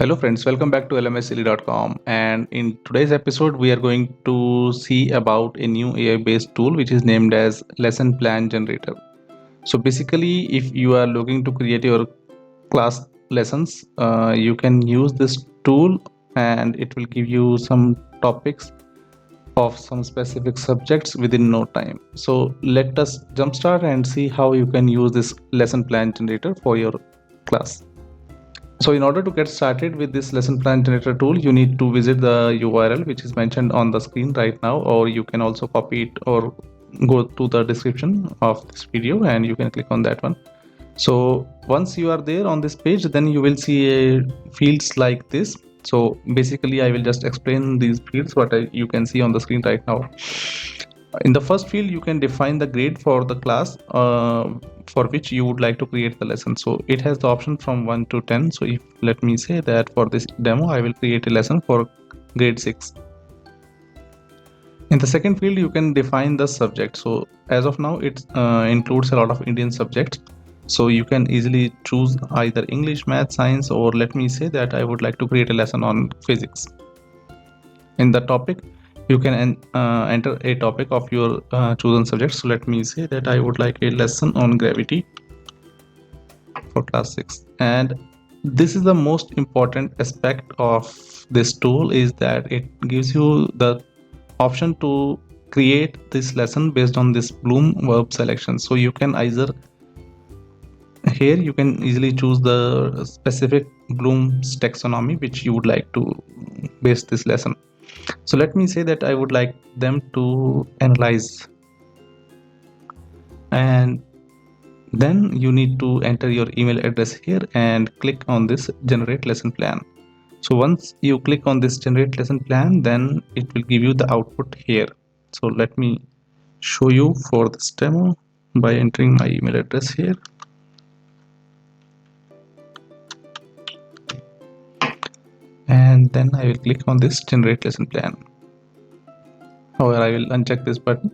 Hello friends, welcome back to lmssilly.com, and in today's episode we are going to see about a new AI based tool which is named as lesson plan generator. So basically if you are looking to create your class lessons, you can use this tool and it will give you some topics of some specific subjects within no time. So let us jumpstart and see how you can use this lesson plan generator for your class. So in order to get started with this lesson plan generator tool, you need to visit the URL which is mentioned on the screen right now, or you can also copy it or go to the description of this video and you can click on that one. So once you are there on this page, then you will see fields like this. So basically I will just explain these fields what you can see on the screen right now. In the first field, you can define the grade for the class for which you would like to create the lesson. So it has the option from 1 to 10. So if let me say that for this demo, I will create a lesson for grade 6. In the second field, you can define the subject. So as of now, it includes a lot of Indian subjects. So you can easily choose either English, math, science, or let me say that I would like to create a lesson on physics. In the topic, you can enter a topic of your chosen subject. So let me say that I would like a lesson on gravity for class 6. And this is the most important aspect of this tool, is that it gives you the option to create this lesson based on this Bloom verb selection. So you can either here you can easily choose the specific Bloom's taxonomy which you would like to base this lesson. So let me say that I would like them to analyze, and then you need to enter your email address here and click on this generate lesson plan. So once you click on this generate lesson plan, then it will give you the output here. So let me show you for this demo by entering my email address here. And then I will click on this generate lesson plan. However, I will uncheck this button.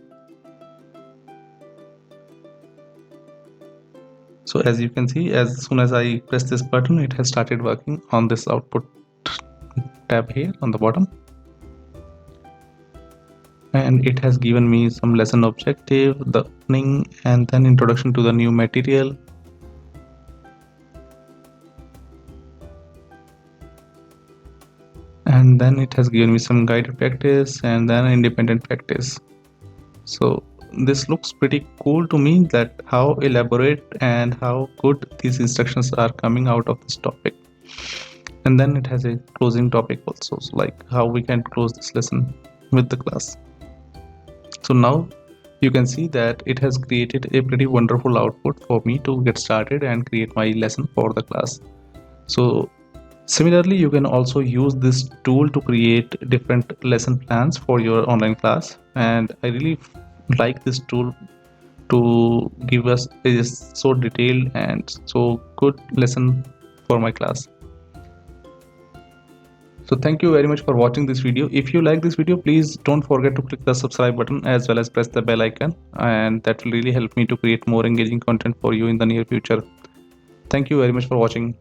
So as you can see, as soon as I press this button, it has started working on this output tab here on the bottom. And it has given me some lesson objective, the opening, and then introduction to the new material. And then it has given me some guided practice and then independent practice. So this looks pretty cool to me, that how elaborate and how good these instructions are coming out of this topic. And then it has a closing topic also, so like how we can close this lesson with the class. So now you can see that it has created a pretty wonderful output for me to get started and create my lesson for the class. So similarly, you can also use this tool to create different lesson plans for your online class, and I really like this tool to give us a so detailed and so good lesson for my class. So thank you very much for watching this video. If you like this video, please don't forget to click the subscribe button as well as press the bell icon, and that will really help me to create more engaging content for you in the near future. Thank you very much for watching.